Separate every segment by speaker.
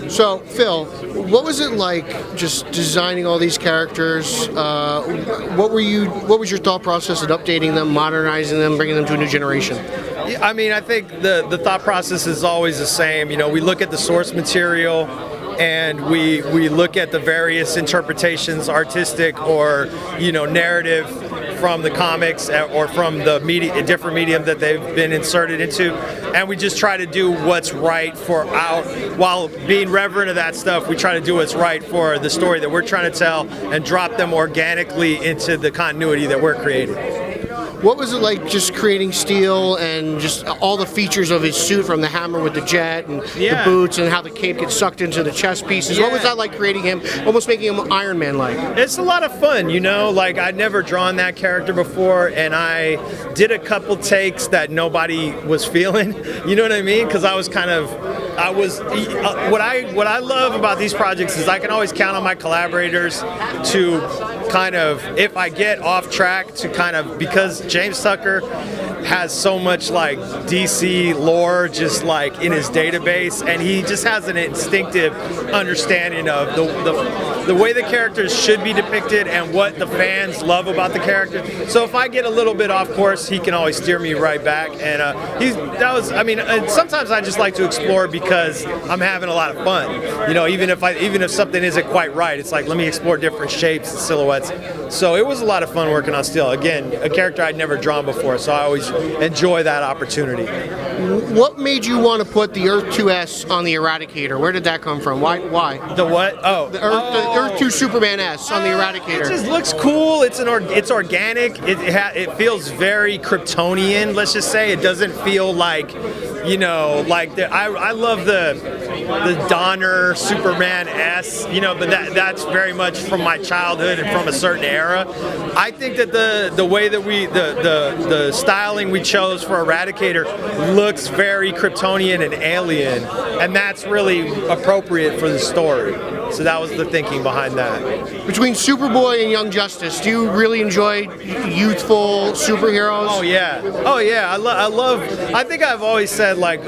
Speaker 1: So, Phil, what was it like just designing all these characters? What was your thought process in updating them, modernizing them, bringing them to a new generation?
Speaker 2: I mean, I think the thought process is always the same. You know, we look at the source material and we look at the various interpretations, artistic or, you know, narrative from the comics or from the different medium that they've been inserted into, and we just try to do what's right while being reverent of that stuff. We try to do what's right for the story that we're trying to tell and drop them organically into the continuity that we're creating.
Speaker 1: What was it like just creating Steel and just all the features of his suit, from the hammer with the jet and the boots and how the cape gets sucked into the chest pieces? What was that like, creating him, almost making him Iron Man-like?
Speaker 2: It's a lot of fun, you know, like I'd never drawn that character before, and I did a couple takes that nobody was feeling, you know what I mean? Because what I love about these projects is I can always count on my collaborators to kind of, if I get off track, to kind of, because James Tucker has so much like DC lore just like in his database, and he just has an instinctive understanding of the way the characters should be depicted and what the fans love about the character. So if I get a little bit off course, he can always steer me right back. And sometimes I just like to explore because I'm having a lot of fun. You know, even if something isn't quite right, it's like, let me explore different shapes and silhouettes. So it was a lot of fun working on Steel. Again, a character I'd never drawn before, so I always enjoy that opportunity.
Speaker 1: What made you want to put the Earth 2S on the Eradicator? Where did that come from? Why?
Speaker 2: The what? Oh,
Speaker 1: the Earth 2 Superman S on the Eradicator.
Speaker 2: It just looks cool. It's organic. It feels very Kryptonian. Let's just say it doesn't feel like, you know, like I love the Donner Superman S, you know, but that's very much from my childhood and from a certain era. I think that the way that the styling we chose for Eradicator looks very Kryptonian and alien, and that's really appropriate for the story. So that was the thinking behind that.
Speaker 1: Between Superboy and Young Justice, do you really enjoy youthful superheroes?
Speaker 2: Oh yeah, I think I've always said, like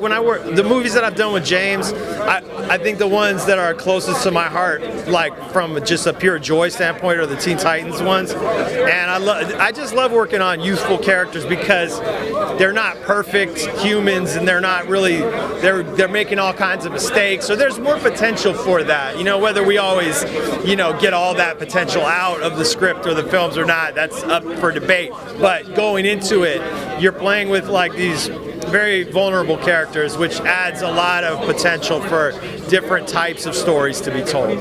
Speaker 2: when I work the movies that I've done with James, I think the ones that are closest to my heart, like from just a pure joy standpoint, are the Teen Titans ones. And I just love working on youthful characters because they're not perfect humans, and they're not really, they're making all kinds of mistakes. So there's more potential for that. You know, whether we always, you know, get all that potential out of the script or the films or not, that's up for debate. But going into it, you're playing with like these very vulnerable characters, which adds a lot of potential for different types of stories to be told.